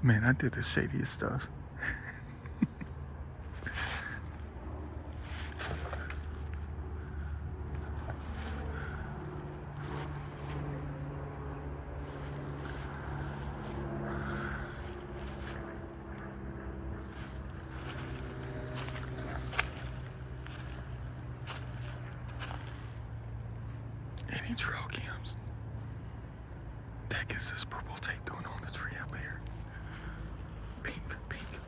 Man, I did the shadiest stuff. Any trail cams. That gets this purple tape doing on the tree up here. Pink,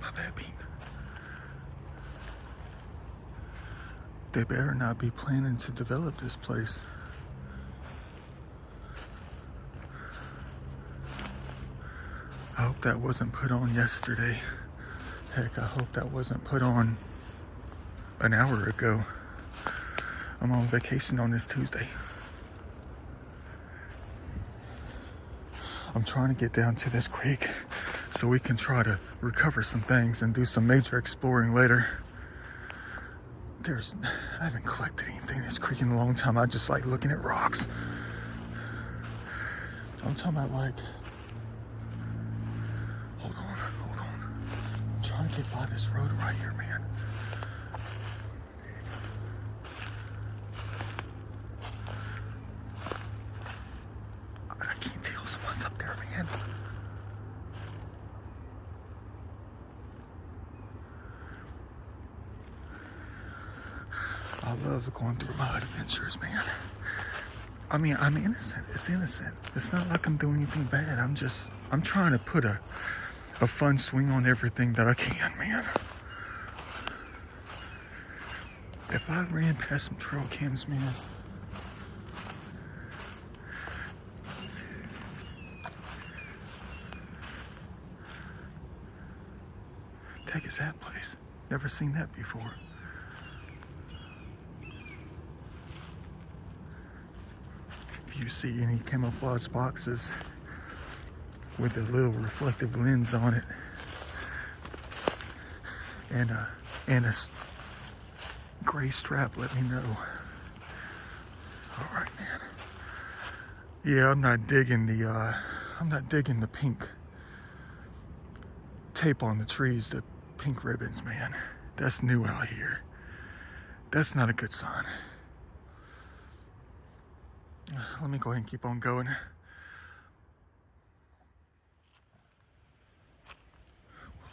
my bad, pink. They better not be planning to develop this place. I hope that wasn't put on yesterday. Heck, I hope that wasn't put on an hour ago. I'm on vacation on this Tuesday. I'm trying to get down to this creek so we can try to recover some things and do some major exploring later. I haven't collected anything in this creek in a long time. I just like looking at rocks. I'm talking about like, hold on. I'm trying to get by this road right here, man. I can't tell someone's up there, man. I love going through my adventures, man. I mean, I'm innocent. It's innocent. It's not like I'm doing anything bad. I'm trying to put a fun swing on everything that I can, man. If I ran past some trail cams, man, the heck is that place? Never seen that before. If you see any camouflage boxes with a little reflective lens on it and a gray strap, let me know. All right, man. Yeah, I'm not digging the pink tape on the trees, the pink ribbons, man. That's new out here. That's not a good sign. Let me go ahead and keep on going. Well,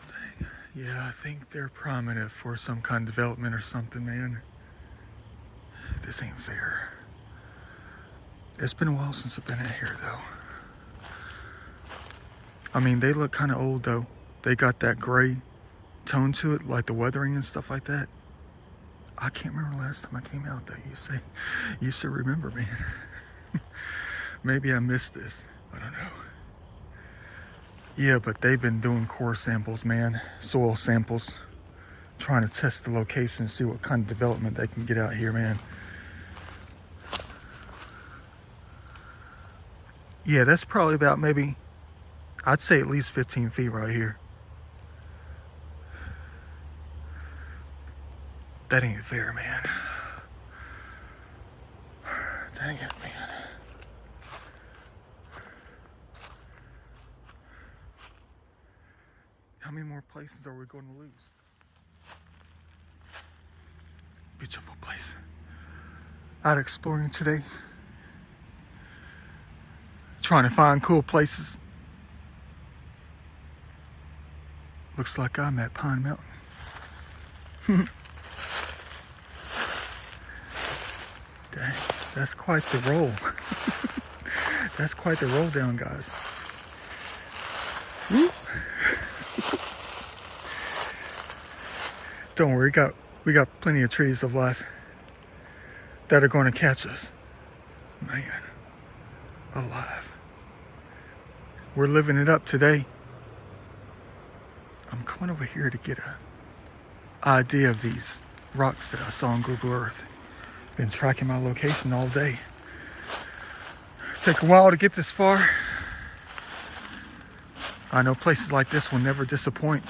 dang. Yeah, I think they're priming it for some kind of development or something, man. This ain't fair. It's been a while since I've been in here, though. I mean, they look kind of old, though. They got that gray tone to it, like the weathering and stuff like that. I can't remember the last time I came out, though. You should remember me. Maybe I missed this. I don't know. Yeah, but they've been doing core samples, man. Soil samples. Trying to test the location, see what kind of development they can get out here, man. Yeah, that's probably about maybe, I'd say at least 15 feet right here. That ain't fair, man. Dang it, man. How many more places are we going to lose? Beautiful place. Out exploring today. Trying to find cool places. Looks like I'm at Pine Mountain. Dang, that's quite the roll. That's quite the roll down, guys. Woo. Don't worry, we got plenty of trees of life that are going to catch us. Man, alive. We're living it up today. I'm coming over here to get an idea of these rocks that I saw on Google Earth. Been tracking my location all day. Take a while to get this far. I know places like this will never disappoint.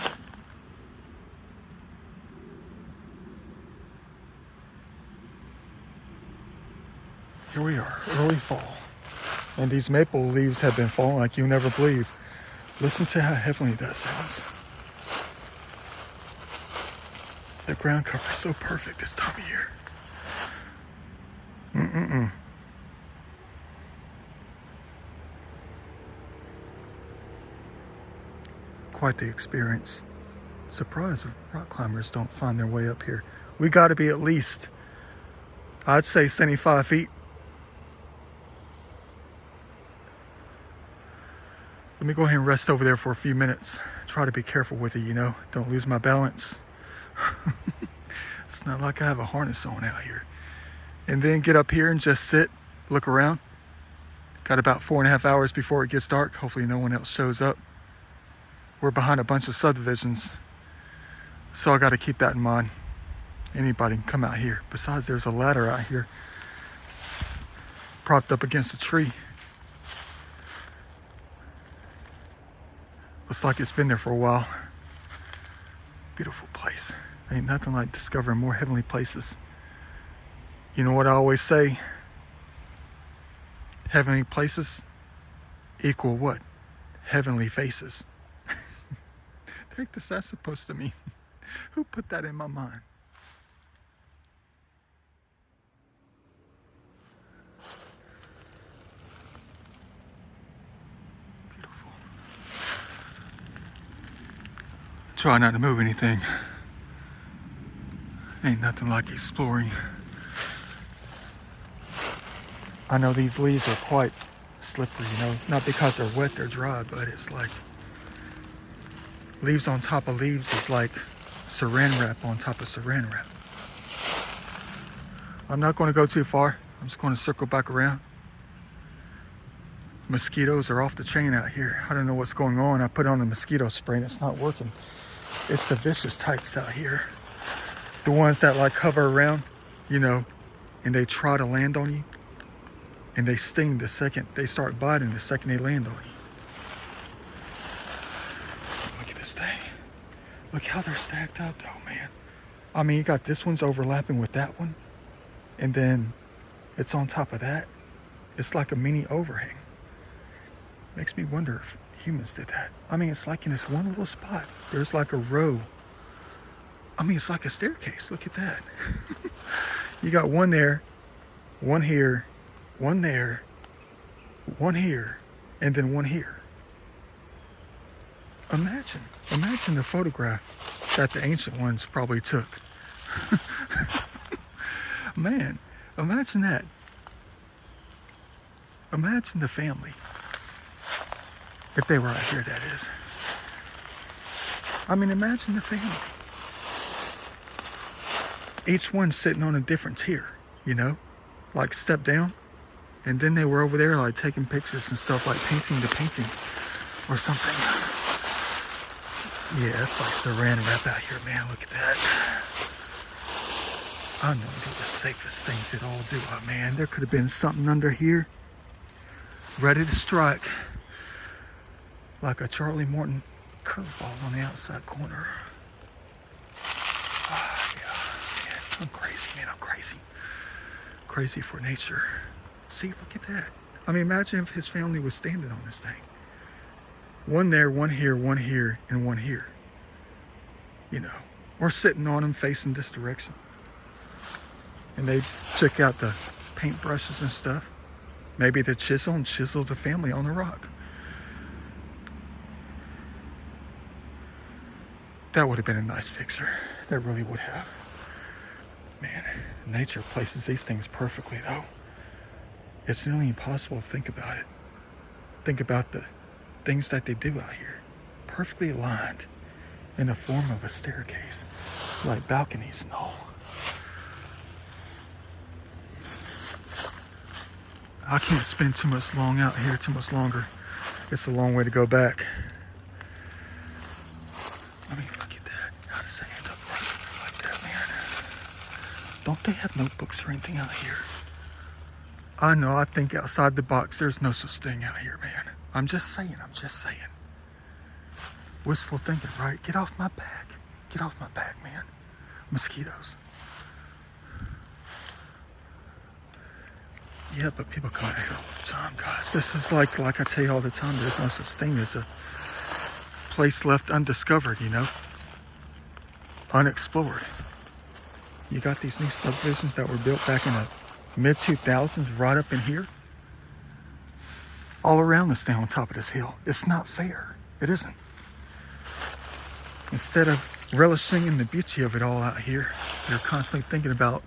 Here we are, early fall. And these maple leaves have been falling like you never believe. Listen to how heavenly that sounds. The ground cover is so perfect this time of year. Quite the experience. Surprised rock climbers don't find their way up here. We got to be at least, I'd say 75 feet. Let me go ahead and rest over there for a few minutes. Try to be careful with it, you know. Don't lose my balance. It's not like I have a harness on out here. And then get up here and just sit, look around. Got about 4.5 hours before it gets dark. Hopefully no one else shows up. We're behind a bunch of subdivisions, so I got to keep that in mind. Anybody can come out here. Besides, there's a ladder out here propped up against a tree. Looks like it's been there for a while. Beautiful place. Ain't nothing like discovering more heavenly places. You know what I always say? Heavenly places equal what? Heavenly faces. Take this, that's supposed to mean. Who put that in my mind? Beautiful. Try not to move anything. Ain't nothing like exploring. I know these leaves are quite slippery, you know, not because they're wet, they're dry, but it's like leaves on top of leaves is like saran wrap on top of saran wrap. I'm not going to go too far. I'm just going to circle back around. Mosquitoes are off the chain out here. I don't know what's going on. I put on the mosquito spray and it's not working. It's the vicious types out here. The ones that like hover around, you know, and they try to land on you. And they sting the second they start biting, the second they land on you. Look at this thing. Look how they're stacked up though, man. I mean, you got this one's overlapping with that one. And then it's on top of that. It's like a mini overhang. Makes me wonder if humans did that. I mean, it's like in this one little spot, there's like a row. I mean, it's like a staircase. Look at that. You got one there, one here, one there, one here, and then one here. Imagine the photograph that the ancient ones probably took. Man, imagine that. Imagine the family. If they were out here, that is. I mean, imagine the family. Each one sitting on a different tier, you know? Like step down. And then they were over there like taking pictures and stuff, like painting the painting or something. Yeah, it's like saran wrap out here, man. Look at that. I know they're the safest things at all do. Oh, man, there could have been something under here ready to strike. Like a Charlie Morton curveball on the outside corner. Yeah, man, I'm crazy, man. I'm crazy. Crazy for nature. See, look at that. I mean, imagine if his family was standing on this thing. One there, one here, and one here. You know, or sitting on them facing this direction. And they check out the paint brushes and stuff. Maybe the chisel and chisel the family on the rock. That would have been a nice picture. That really would have. Man, nature places these things perfectly though. It's nearly impossible to think about it. Think about the things that they do out here. Perfectly aligned in the form of a staircase. Like balconies and all. I can't spend too much longer. It's a long way to go back. I mean, look at that. How does that end up like that, man? Don't they have notebooks or anything out here? I know, I think outside the box, there's no such thing out here, man. I'm just saying. Wistful thinking, right? Get off my back. Get off my back, man. Mosquitoes. Yeah, but people come out here all the time, guys. This is like I tell you all the time, there's no such thing as a place left undiscovered, you know, unexplored. You got these new subdivisions that were built back in the mid-2000s right up in here. All around us now on top of this hill. It's not fair. It isn't. Instead of relishing in the beauty of it all out here, they're constantly thinking about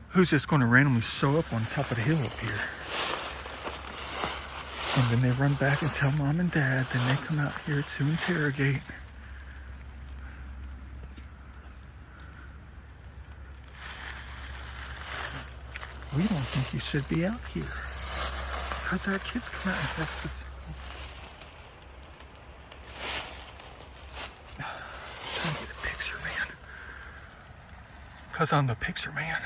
who's just going to randomly show up on top of the hill up here. And then they run back and tell mom and dad, then they come out here to interrogate. We don't think you should be out here. Because our kids come out and test this. I'm trying to get a picture, man. Because I'm the picture man.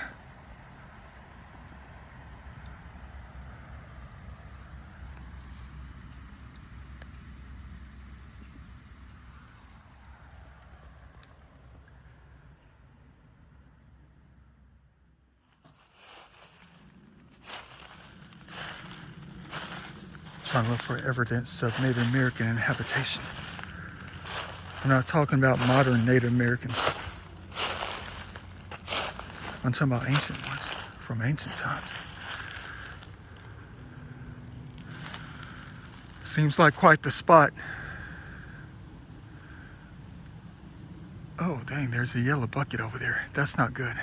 Trying to look for evidence of Native American habitation. I'm not talking about modern Native Americans. I'm talking about ancient ones from ancient times. Seems like quite the spot. Oh, dang, there's a yellow bucket over there. That's not good.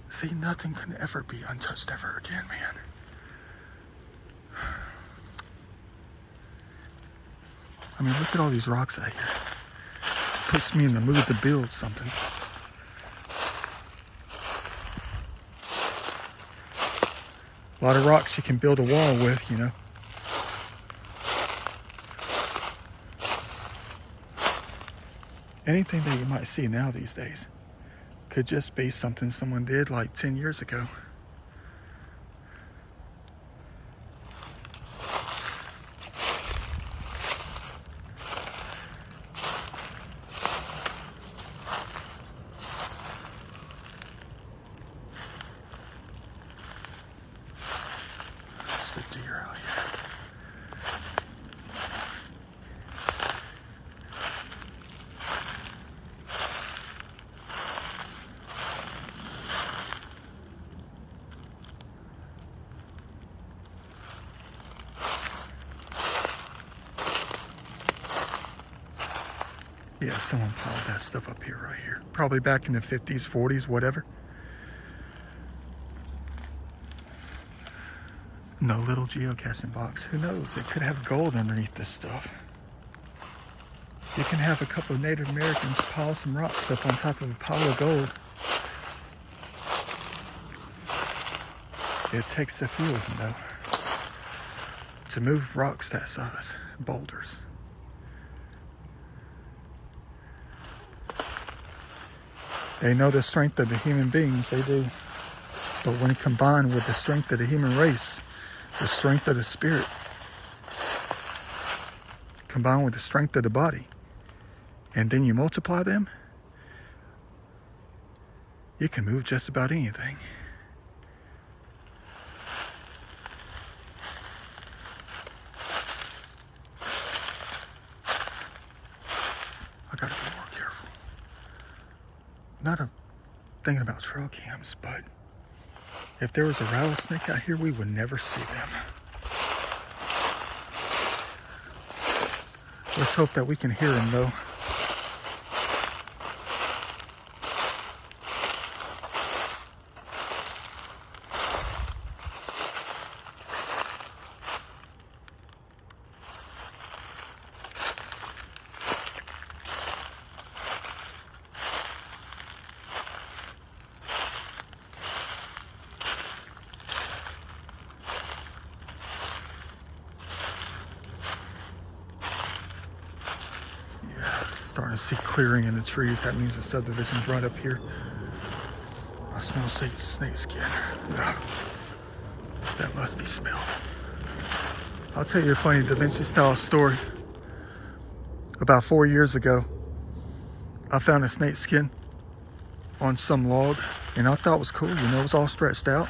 See, nothing can ever be untouched ever again, man. I mean, look at all these rocks out here. Puts me in the mood to build something. A lot of rocks you can build a wall with, you know. Anything that you might see now these days could just be something someone did like 10 years ago. There's a deer out here. Yeah, someone piled that stuff up here, right here. Probably back in the 50s, 40s, whatever. No little geocaching box. Who knows? It could have gold underneath this stuff. You can have a couple of Native Americans pile some rocks up on top of a pile of gold. It takes a few of them, though, to move rocks that size, boulders. They know the strength of the human beings, they do. But when combined with the strength of the human race, the strength of the spirit, combined with the strength of the body, and then you multiply them, you can move just about anything. I gotta be more careful. Not thinking about trail cams, but if there was a rattlesnake out here, we would never see them. Let's hope that we can hear them, though. Starting to see clearing in the trees. That means the subdivision's right up here. I smell snake skin. Ugh. That musty smell. I'll tell you a funny Da Vinci style story. About 4 years ago, I found a snake skin on some log, and I thought it was cool. You know, it was all stretched out,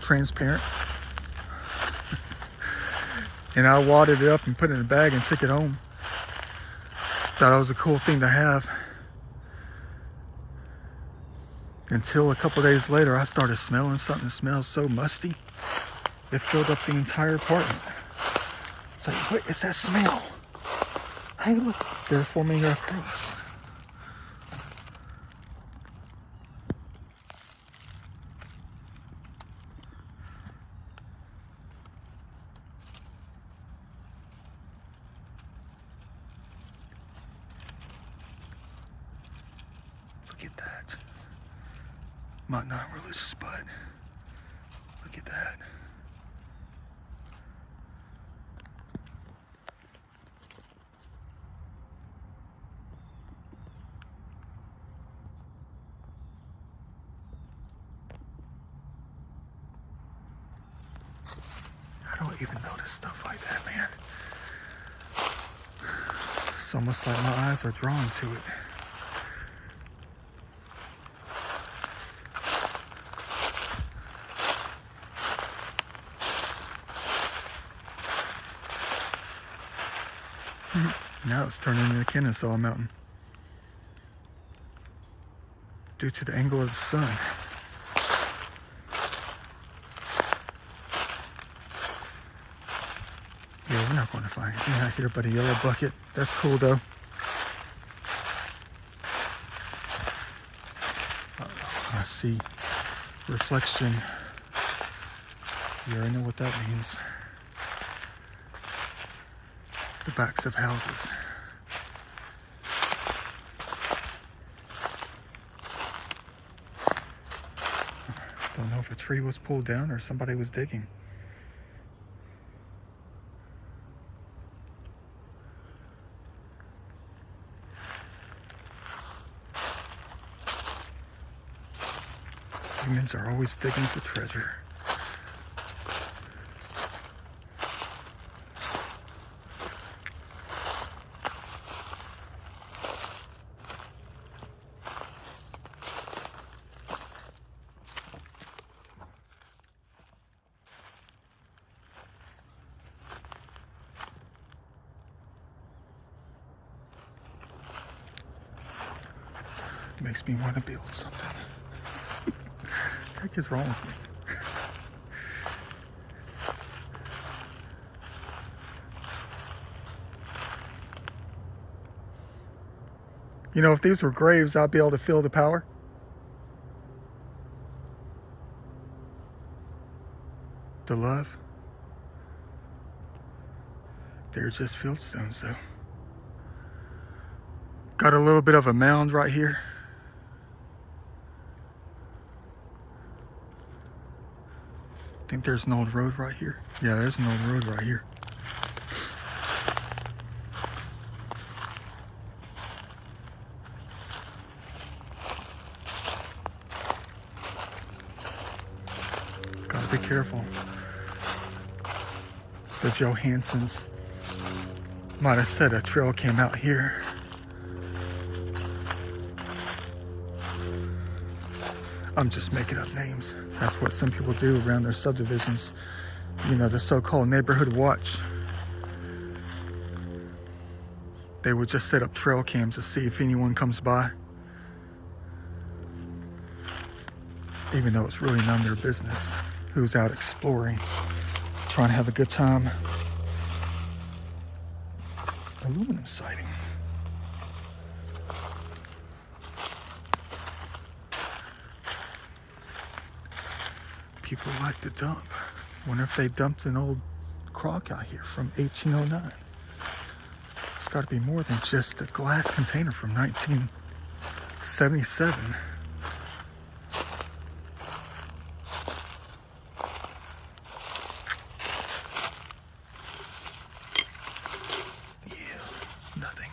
transparent. And I wadded it up and put it in a bag and took it home. Thought it was a cool thing to have. Until a couple days later, I started smelling something that smells so musty. It filled up the entire apartment. It's like, what is that smell? Hey, look, they're forming a cross. Look at that. I'm not religious, but look at that. I don't even notice stuff like that, man. It's almost like my eyes are drawn to it. Now it's turning into Kennesaw Mountain due to the angle of the sun. Yeah, we're not going to find anything out here but a yellow bucket. That's cool though. I see reflection. You already know what that means. The backs of houses. Don't know if a tree was pulled down or somebody was digging. Humans are always digging for treasure. Makes me want to build something. What the heck is wrong with me? You know, if these were graves, I'd be able to feel the power. The love. They're just fieldstones, though. Got a little bit of a mound right here. I think there's an old road right here. Yeah, there's an old road right here. Gotta be careful. The Johansons might have said a trail came out here. I'm just making up names. That's what some people do around their subdivisions. You know, the so-called neighborhood watch. They would just set up trail cams to see if anyone comes by. Even though it's really none of their business who's out exploring, trying to have a good time. Aluminum siding. People like to dump. Wonder if they dumped an old crock out here from 1809. It's got to be more than just a glass container from 1977. Yeah, nothing.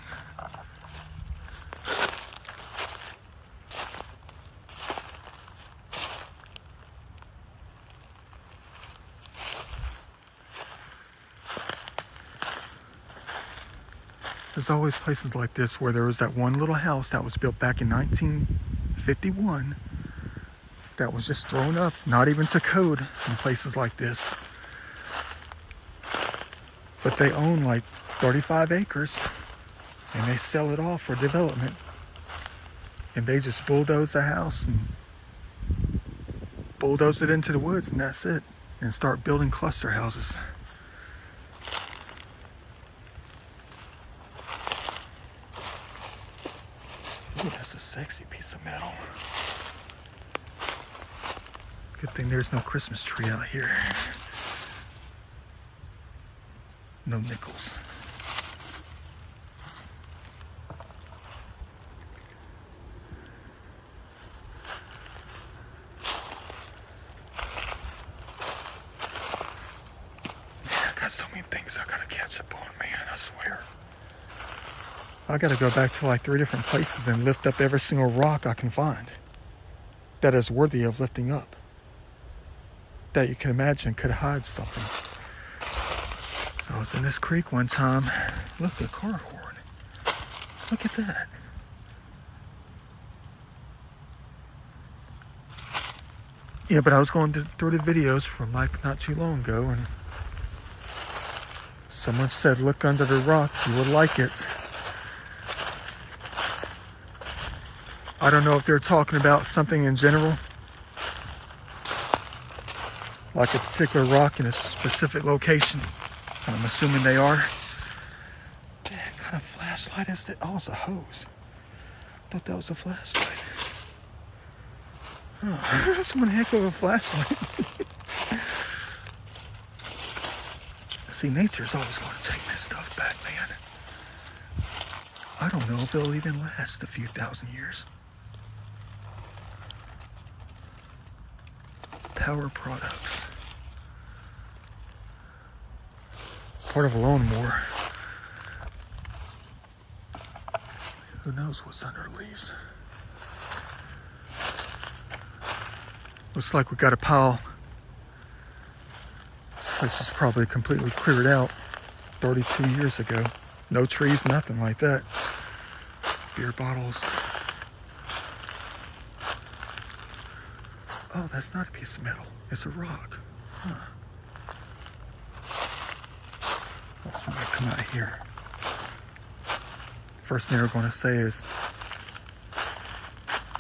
There's always places like this where there was that one little house that was built back in 1951 that was just thrown up, not even to code in places like this. But they own like 35 acres and they sell it off for development. And they just bulldoze the house and bulldoze it into the woods, and that's it. And start building cluster houses. Ooh, that's a sexy piece of metal. Good thing there's no Christmas tree out here. No nickels. Man, I got so many things I gotta catch up on, man, I swear. I gotta go back to like 3 different places and lift up every single rock I can find that is worthy of lifting up, that you can imagine could hide something. I was in this creek one time. Look, the car horn. Look at that. Yeah, but I was going through the videos from like not too long ago, and someone said, look under the rock, you will like it. I don't know if they're talking about something in general, like a particular rock in a specific location. I'm assuming they are. What kind of flashlight is that? Oh, it's a hose. I thought that was a flashlight. Oh, that's one heck of a flashlight. See, nature's always going to take this stuff back, man. I don't know if it'll even last a few thousand years. Power products. Part of a lawnmower. Who knows what's under the leaves? Looks like we got a pile. This place is probably completely cleared out 32 years ago. No trees, nothing like that. Beer bottles. Oh, that's not a piece of metal. It's a rock. Huh. Oh, somebody come out here. First thing they're going to say is,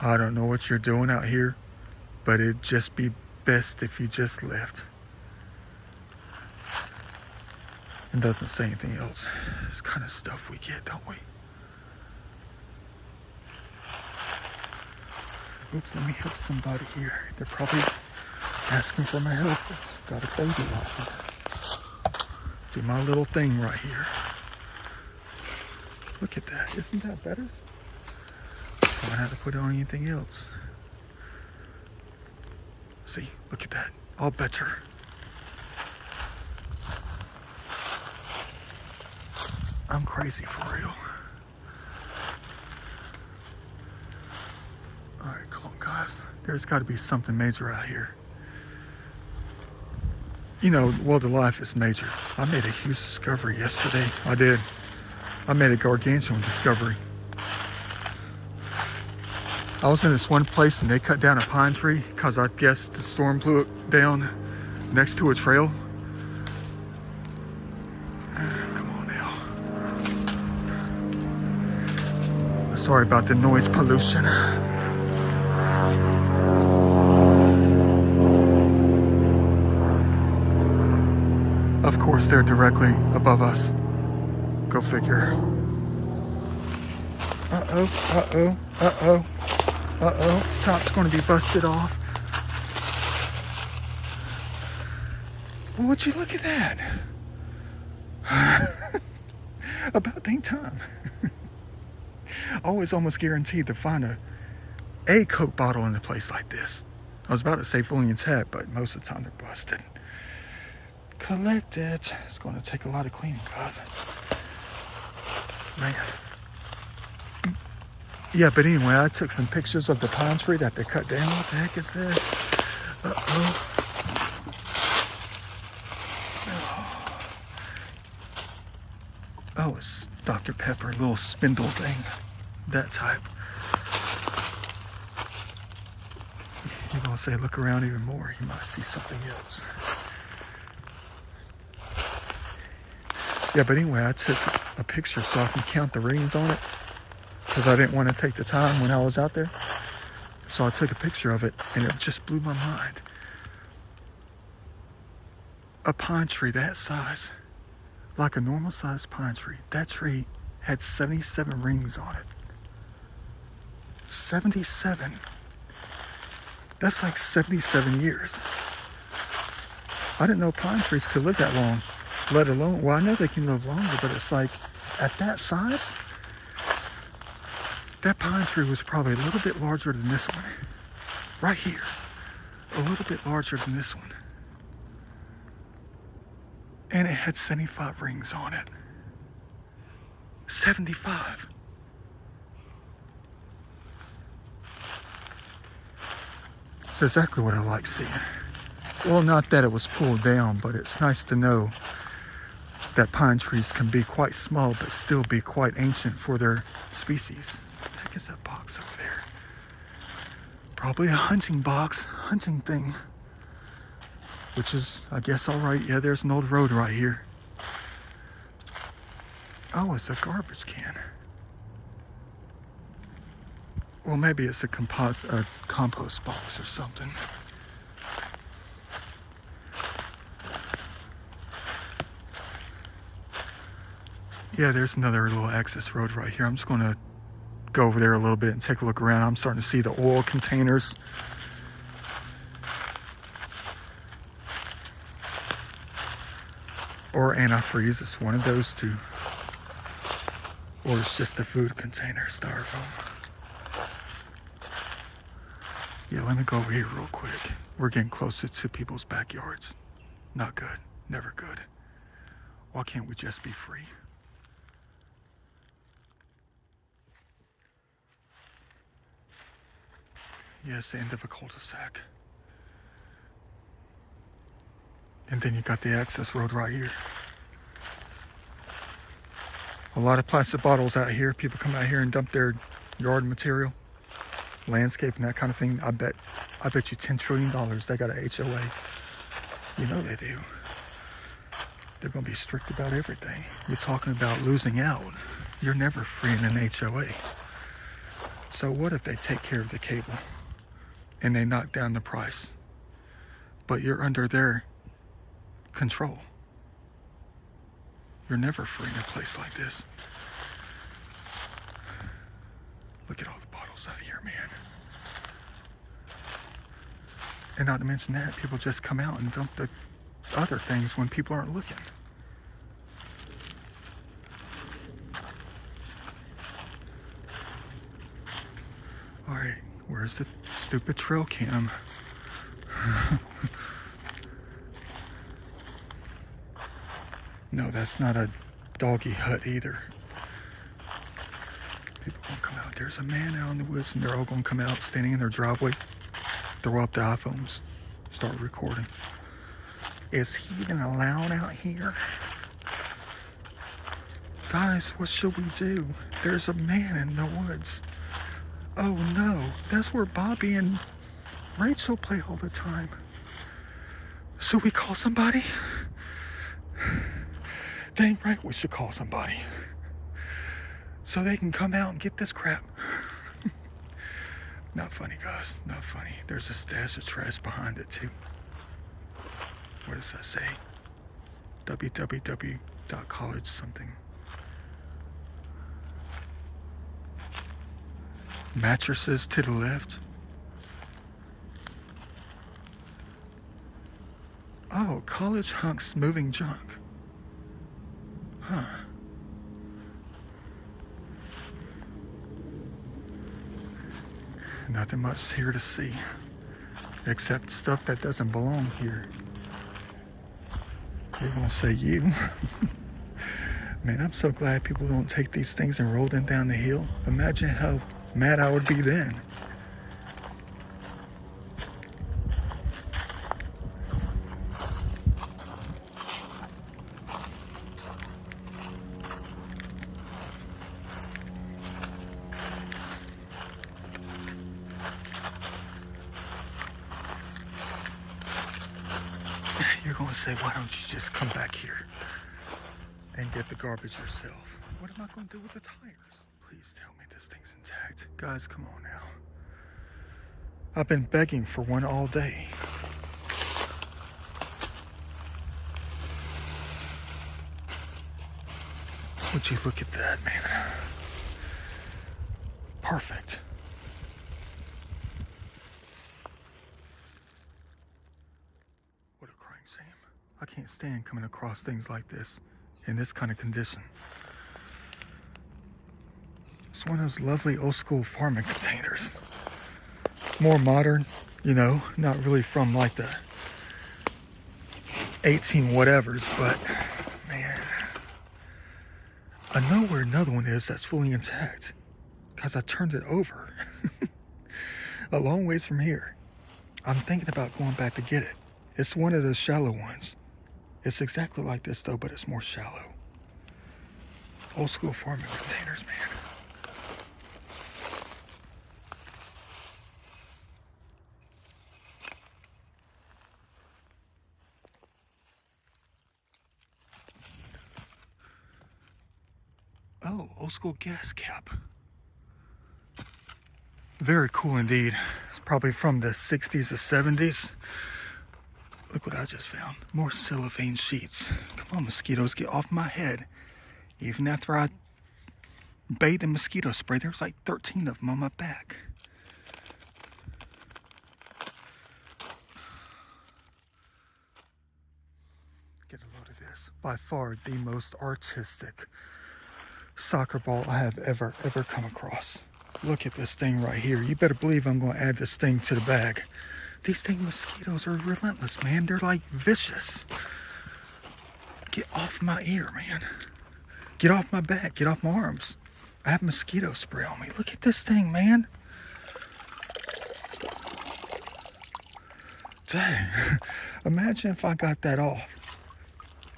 I don't know what you're doing out here, but it'd just be best if you just left. And doesn't say anything else. This kind of stuff we get, don't we? Oops, let me help somebody here. They're probably asking for my help. Got a baby out here. Do my little thing right here. Look at that. Isn't that better? I don't have to put on anything else. See, look at that. All better. I'm crazy for real. Alright, come on guys. There's got to be something major out here. You know, world of life is major. I made a huge discovery yesterday. I did. I made a gargantuan discovery. I was in this one place and they cut down a pine tree because I guess the storm blew it down next to a trail. Come on now. Sorry about the noise pollution. Of course, they're directly above us. Go figure. Uh-oh, uh-oh, uh-oh, uh-oh. Top's going to be busted off. Well, would you look at that? About dang time. Always almost guaranteed to find a Coke bottle in a place like this. I was about to say fully intact, but most of the time they're busted. Collect it. It's going to take a lot of cleaning, guys. Man. Yeah, but anyway, I took some pictures of the pine tree that they cut down. What the heck is this? Uh-oh. Oh, it's Dr. Pepper, a little spindle thing. That type. You're going to say look around even more. You might see something else. Yeah, but anyway, I took a picture so I can count the rings on it because I didn't want to take the time when I was out there. So I took a picture of it and it just blew my mind. A pine tree that size, like a normal sized pine tree, that tree had 77 rings on it. 77. That's like 77 years. I didn't know pine trees could live that long, let alone, well, I know they can live longer, but it's like at that size, that pine tree was probably a little bit larger than this one. Right here. A little bit larger than this one. And it had 75 rings on it. 75. It's exactly what I like seeing. Well, not that it was pulled down, but it's nice to know that pine trees can be quite small, but still be quite ancient for their species. What the heck is that box over there? Probably a hunting box, hunting thing. Which is, I guess, all right. Yeah, there's an old road right here. Oh, it's a garbage can. Well, maybe it's a compost box or something. Yeah, there's another little access road right here. I'm just going to go over there a little bit and take a look around. I'm starting to see the oil containers. Or antifreeze, it's one of those two. Or it's just a food container, styrofoam. Yeah, let me go over here real quick. We're getting closer to people's backyards. Not good, never good. Why can't we just be free? Yes, the end of a cul-de-sac. And then you got the access road right here. A lot of plastic bottles out here. People come out here and dump their yard material, landscape and that kind of thing. I bet you $10 trillion they got a HOA. You know they do. They're going to be strict about everything. You're talking about losing out. You're never free in an HOA. So what if they take care of the cable and they knock down the price, but you're under their control? You're never free in a place like this. Look at all the bottles out here, man. And not to mention that, people just come out and dump the other things when people aren't looking. All right, where's the stupid trail cam? No, that's not a doggy hut either. People gonna come out. There's a man out in the woods and they're all gonna come out standing in their driveway, throw up the iPhones, start recording. Is he even allowed out here? Guys, what should we do? There's a man in the woods. Oh no, that's where Bobby and Rachel play all the time. Should we call somebody? Dang right we should call somebody. So they can come out and get this crap. Not funny, guys, not funny. There's a stash of trash behind it too. What does that say? www.college something. Mattresses to the left. Oh, college hunks moving junk. Huh. Nothing much here to see, except stuff that doesn't belong here. They're gonna say you. Man, I'm so glad people don't take these things and roll them down the hill. Imagine how mad I would be then. You're gonna say, why don't you just come back here? and get the garbage yourself. What am I going to do with the tires? Please tell me this thing's intact. Guys, come on now. I've been begging for one all day. Would you look at that, man? Perfect. What a crime scene. I can't stand coming across things like this in this kind of condition. It's one of those lovely old school farming containers. More modern, you know, not really from like the 18 whatevers, but man, I know where another one is that's fully intact because I turned it over a long ways from here. I'm thinking about going back to get it. It's one of those shallow ones. It's exactly like this though, but it's more shallow. Old school farming containers, man. Oh, old school gas cap. Very cool indeed. It's probably from the 60s or 70s. Look what I just found. More cellophane sheets. Come on, mosquitoes, get off my head. Even after I bathed in mosquito spray, there's like 13 of them on my back. Get a load of this. By far the most artistic soccer ball I have ever come across. Look at this thing right here. You better believe I'm going to add this thing to the bag. These dang mosquitoes are relentless, man. They're like vicious. Get off my ear, man. Get off my back. Get off my arms. I have mosquito spray on me. Look at this thing, man. Dang. Imagine if I got that off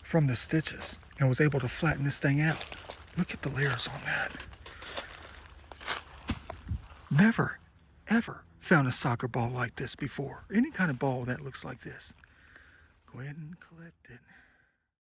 from the stitches and was able to flatten this thing out. Look at the layers on that. Never, ever found a soccer ball like this before. Any kind of ball that looks like this. Go ahead and collect it.